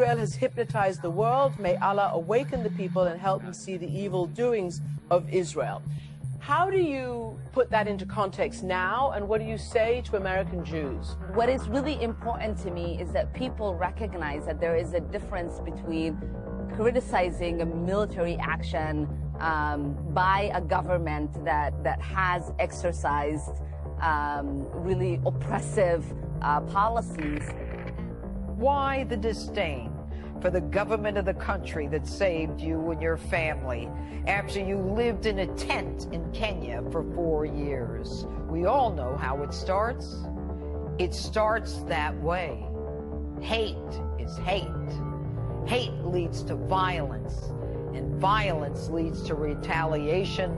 Israel has hypnotized the world. May Allah awaken the people and help them see the evil doings of Israel. How do you put that into context now, and what do you say to American Jews? What is really important to me is that people recognize that there is a difference between criticizing a military action by a government that has exercised really oppressive policies. Why the disdain for the government of the country that saved you and your family after you lived in a tent in Kenya for 4 years? We all know how it starts. It starts that way. Hate is hate. Hate leads to violence, and violence leads to retaliation,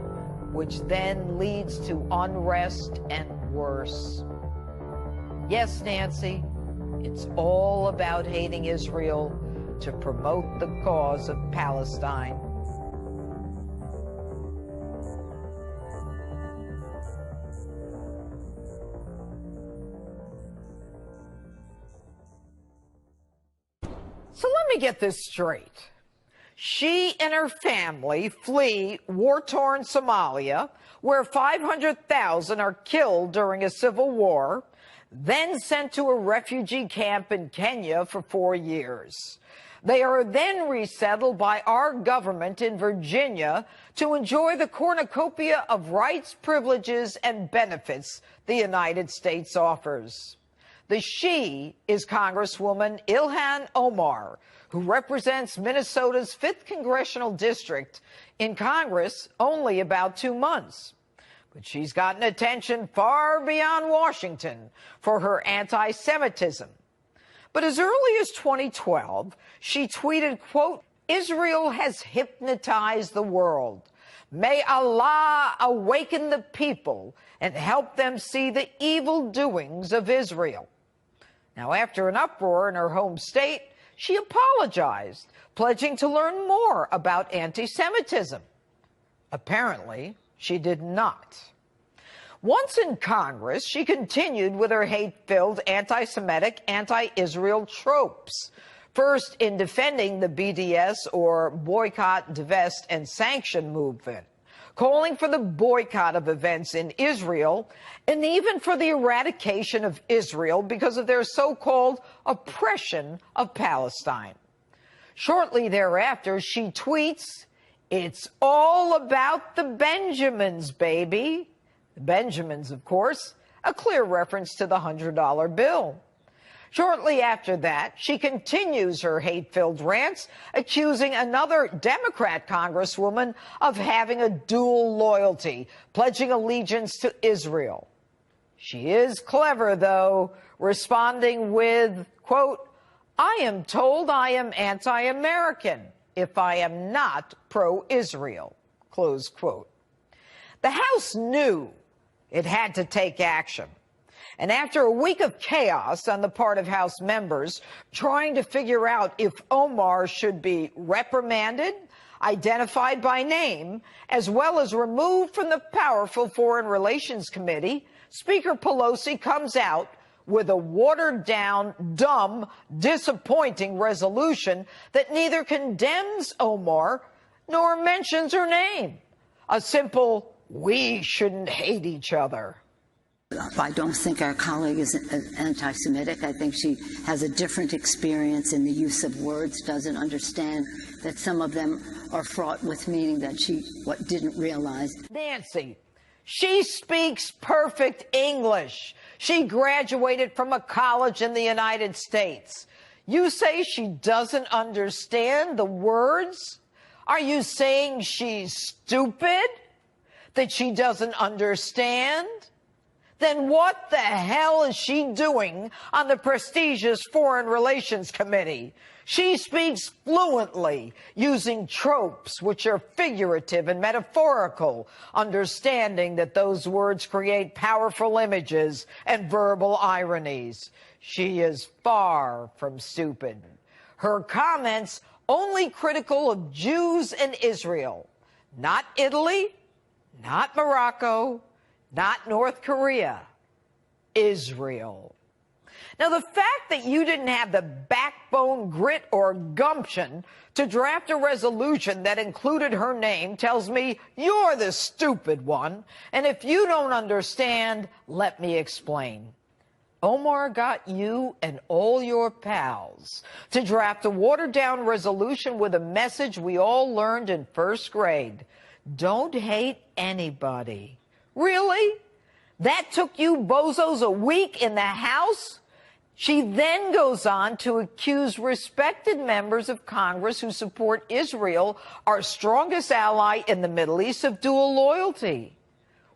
which then leads to unrest and worse. Yes, Nancy, it's all about hating Israel to promote the cause of Palestine. So let me get this straight. She and her family flee war-torn Somalia, where 500,000 are killed during a civil war, then sent to a refugee camp in Kenya for 4 years. They are then resettled by our government in Virginia to enjoy the cornucopia of rights, privileges, and benefits the United States offers. The she is Congresswoman IIhan Omar, who represents Minnesota's 5th Congressional District in Congress only about 2 months. But she's gotten attention far beyond Washington for her anti-Semitism. But as early as 2012, she tweeted, quote, "Israel has hypnotized the world. May Allah awaken the people and help them see the evil doings of Israel." Now, after an uproar in her home state, she apologized, pledging to learn more about anti-Semitism. Apparently, she did not. Once in Congress, she continued with her hate-filled anti-Semitic, anti-Israel tropes. First, in defending the BDS, or Boycott, Divest, and Sanction movement, calling for the boycott of events in Israel, and even for the eradication of Israel because of their so-called oppression of Palestine. Shortly thereafter, she tweets, "It's all about the Benjamins, baby." The Benjamins, of course, a clear reference to the $100 bill. Shortly after that, she continues her hate-filled rants, accusing another Democrat congresswoman of having a dual loyalty, pledging allegiance to Israel. She is clever, though, responding with, quote, "I am told I am anti-American if I am not pro-Israel," close quote. The House knew it had to take action. And after a week of chaos on the part of House members trying to figure out if Omar should be reprimanded, identified by name, as well as removed from the powerful Foreign Relations Committee, Speaker Pelosi comes out with a watered-down, dumb, disappointing resolution that neither condemns Omar nor mentions her name. A simple, "We shouldn't hate each other." I don't think our colleague is anti-Semitic. I think she has a different experience in the use of words, doesn't understand that some of them are fraught with meaning that she didn't realize. Nancy, she speaks perfect English. She graduated from a college in the United States. You say she doesn't understand the words? Are you saying she's stupid? That she doesn't understand? Then what the hell is she doing on the prestigious Foreign Relations Committee? She speaks fluently, using tropes which are figurative and metaphorical, understanding that those words create powerful images and verbal ironies. She is far from stupid. Her comments only critical of Jews and Israel, not Italy, not Morocco, not North Korea, Israel. Now, the fact that you didn't have the backbone, grit, or gumption to draft a resolution that included her name tells me you're the stupid one. And if you don't understand, let me explain. Omar got you and all your pals to draft a watered-down resolution with a message we all learned in first grade. Don't hate anybody. Really? That took you bozos a week in the House? She then goes on to accuse respected members of Congress who support Israel, our strongest ally in the Middle East, of dual loyalty.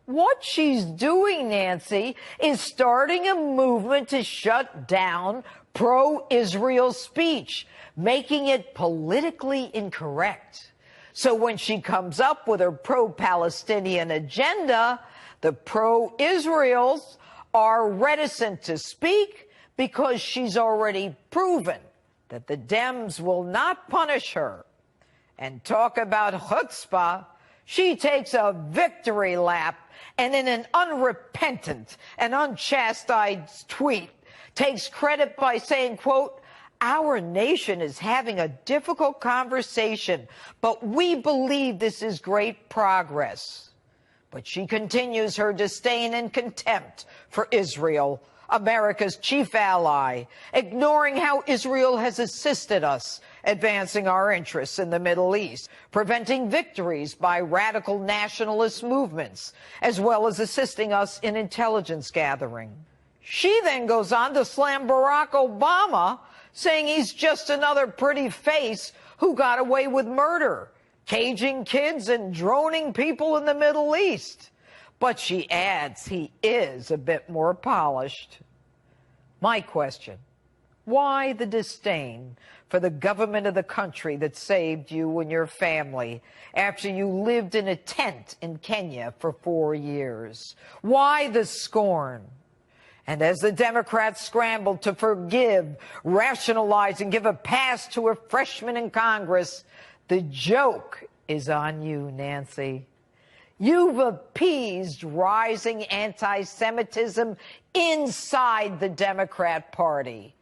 What she's doing, Nancy, is starting a movement to shut down pro-Israel speech, making it politically incorrect. So when she comes up with her pro-Palestinian agenda, the pro-Israels are reticent to speak because she's already proven that the Dems will not punish her. And talk about chutzpah, she takes a victory lap and in an unrepentant and unchastised tweet takes credit by saying, quote, "Our nation is having a difficult conversation, but we believe this is great progress." But she continues her disdain and contempt for Israel, America's chief ally, ignoring how Israel has assisted us advancing our interests in the Middle East, preventing victories by radical nationalist movements, as well as assisting us in intelligence gathering. She then goes on to slam Barack Obama, saying he's just another pretty face who got away with murder, caging kids and droning people in the Middle East. But she adds he is a bit more polished. My question, why the disdain for the government of the country that saved you and your family after you lived in a tent in Kenya for 4 years? Why the scorn? And as the Democrats scrambled to forgive, rationalize, and give a pass to a freshman in Congress, the joke is on you, Nancy. You've appeased rising anti-Semitism inside the Democrat Party.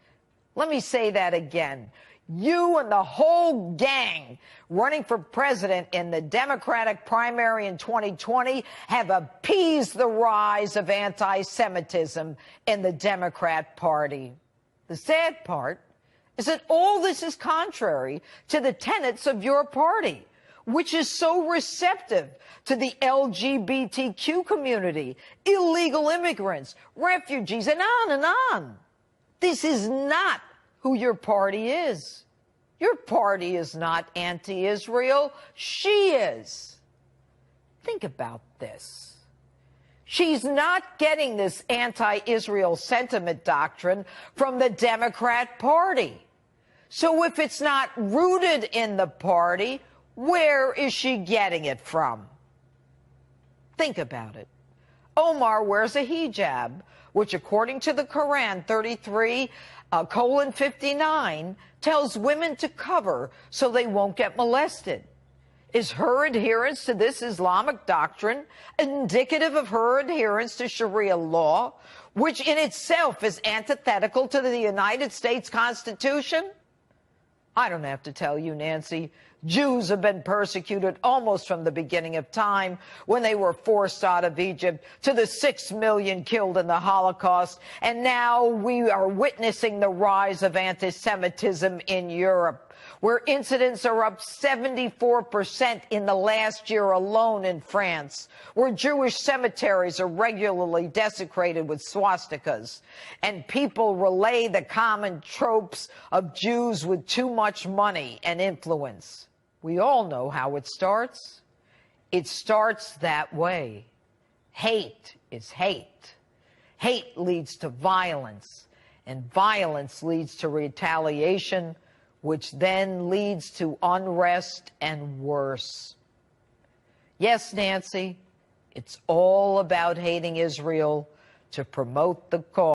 Let me say that again. You and the whole gang running for president in the Democratic primary in 2020 have appeased the rise of anti-Semitism in the Democrat Party. The sad part is that all this is contrary to the tenets of your party, which is so receptive to the LGBTQ community, illegal immigrants, refugees, and on and on. This is not who your party is. Your party is not anti-Israel. She is. Think about this. She's not getting this anti-Israel sentiment doctrine from the Democrat Party. So if it's not rooted in the party, where is she getting it from? Think about it. Omar wears a hijab, which according to the Quran 33:59 tells women to cover so they won't get molested. Is her adherence to this Islamic doctrine indicative of her adherence to Sharia law, which in itself is antithetical to the United States Constitution? I don't have to tell you, Nancy. Jews have been persecuted almost from the beginning of time, when they were forced out of Egypt, to the 6 million killed in the Holocaust. And now we are witnessing the rise of anti-Semitism in Europe, where incidents are up 74% in the last year alone in France, where Jewish cemeteries are regularly desecrated with swastikas, and people relay the common tropes of Jews with too much money and influence. We all know how it starts. It starts that way. Hate is hate. Hate leads to violence, and violence leads to retaliation, which then leads to unrest and worse. Yes, Nancy, it's all about hating Israel to promote the cause.